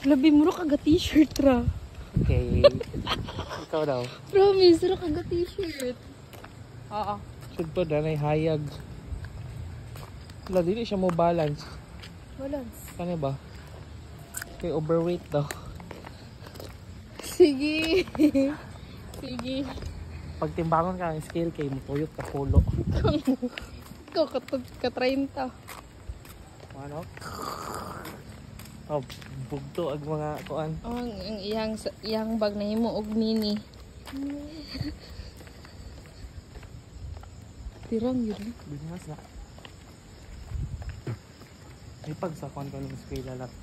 Labi mo rin kaga t-shirt ra. Okay. Ikaw daw. Promise, rin kaga t-shirt. Oo. Should po danay hayag. Wala, dili siya mo balance. Balance. Kani ba? Kay overweight daw. Sige. Sige. Pag timbangon ka ng scale kay mupuyot ka pulo. Ikaw ka-30. Ano? Oh, bugto ag mga kuan. Oh, ang iyang bag na himo og mini. Tirang yun. Binas na. Ay pag sa kuan ka ng scale lang.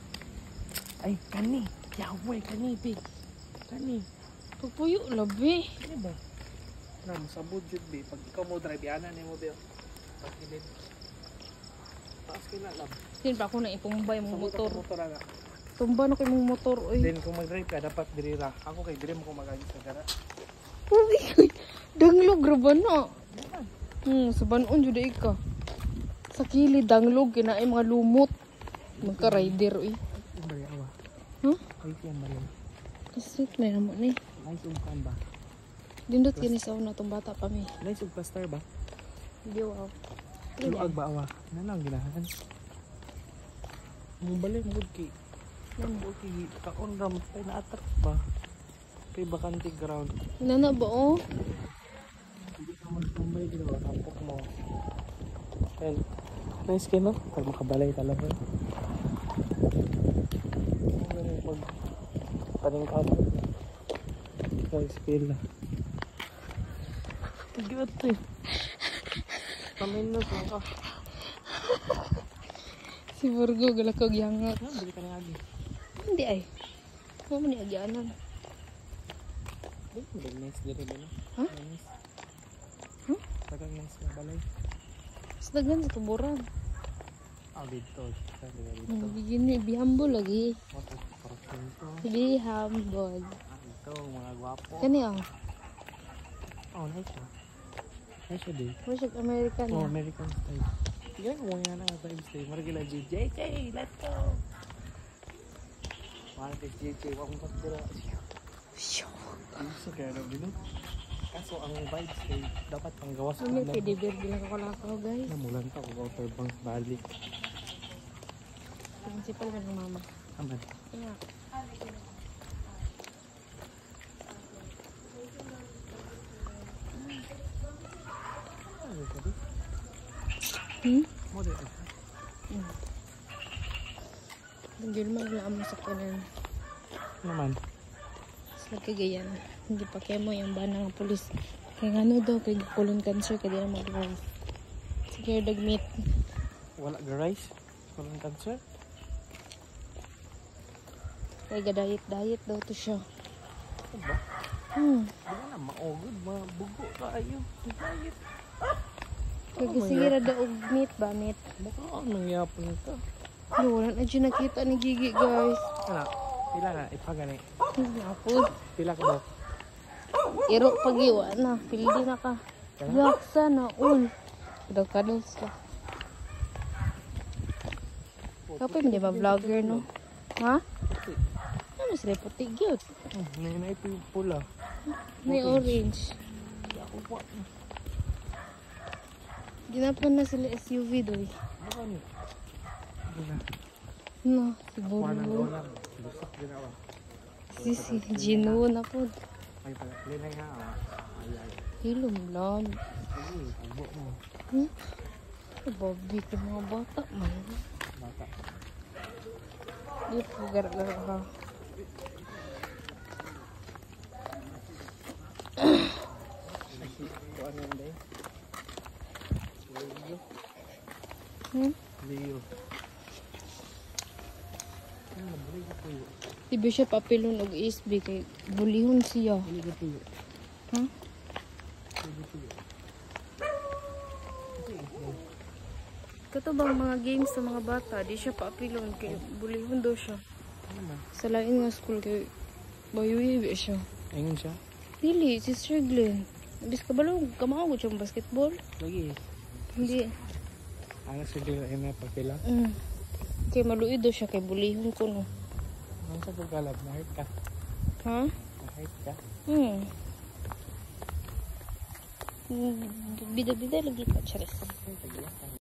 Ay, kani. Yaway, kani, big. Kani. Pagpuyo, labi. Kani ba? Na, masabod yun, be. Pag ikaw mo drive, yanan ni mo, be. Pagkilid. Taas ka na, lab. Din pa ako na ipumbay mong motor. Motor na. Tumba na kayo mong motor, oy. Then kung mag-drive ka, dapat dirira. Ako kay dire mo ko mag-agis sa gara. Uy, danglog ra na. Sa banon jud ka. Sa kilid danglog kinaay mga lumot. Magka-rider, oy. Bari awa. Huh? Ay yan bari. Kasi may naman ni. Nice ug kan ba? Dindot kini sa una tong bata pa mi. Nice ug plaster ba? Di wow. Luag ba awa? Nanang ginahan. Mo balik mo ki. Nang ki kaon ram tay na attack pa. Kay bakante ground. Nana ba oh? Hindi ka magtumbay dito tampok mo. And nice kay no? Pag makabalay talaga. Pag paningkap. Guys, feel na. Tigyot eh. Paminos lang ka. Si Virgo galakog yangat. Bili ka na agi. Hindi ay. Mo man ni agyanan. Ay, nice dito ba na? Ha? Nice. Huh? Tagang nice na balay. Sa dagan sa tuburan. Ah, dito. Dito. Begini bihambol lagi. Moto, parang ito. Bihambol. Ito, mga gwapo. Kani ah. Oh, nice siya. Nice siya din. Worship American. Oh, na. American style. Yan, huwag nga na nga tayo style. Maragila JJ, let's go! Mahal kay JJ, huwag mong pagdira. Gusto kaya na bino. Kaso ang vibes kay dapat pang gawas ko Ano lang. pwede beer bilang kakalakaw guys. Namulan ka kung outer bank balik. Principal ka ng mama. Aman. Yeah. Ano ka di? Mo di. Hindi naman alam sa kanan. Naman. Sa kagayan. Hindi pa kaya mo yung bana ng polis. Kaya ano daw, kay colon cancer, kaya di na mag-drive. Sige, dagmit. Wala ga rice? Colon cancer? Kaya ga-diet daw to siya. Ano ba? Hindi na maogod. Mabugo tayo. Diet. Kaya sige daw og meat ba, meat. Baka anong yapon ito? Yo, wala na dyan nakita ni Gigi guys. Ano? Pila na? Ipagani. Napod. Pila ka ba? Iro pagiwa na. Pildi na ka. Yaksa na. Ul. Daw kadals ka. Kapay mo di ba vlogger no? Ha? Ano sila puti cute? May na ito yung pula. May orange. Ako pa. Ginapan na sila SUV doy. Baka niyo. Gina. No, siguro. $100. Lusak ginawa. Si Gino na po. Ay pala. Linay nga. Ay. Hilom lang. Ay, tagbo mo. Babi ka mga bata man. Bata. Di po gara-gara ka. Ito ano yun day? Leo. Leo. Ano, nabuli ka tuyo. Si Bishop apilon og SB kay bulihon siya. Buli ka tuyo. Ha? Buli ka tuyo. Kato bang mga games sa mga bata, di siya paapilon kay bulihon daw siya. Ano man? Sa lain nga school kay bayuyi siya. Ayun siya? Dili, si Sir Glenn. Bis ka balo, kamao siya basketball? Lagi. Hindi. Ang sige na pagpila. Kay maluid daw siya kay bulihon ko no. Ang sa pagkalab, na-hurt ka. Ha? Na-hurt ka. Bida-bida lagi ka, charis. Ay, tagilan.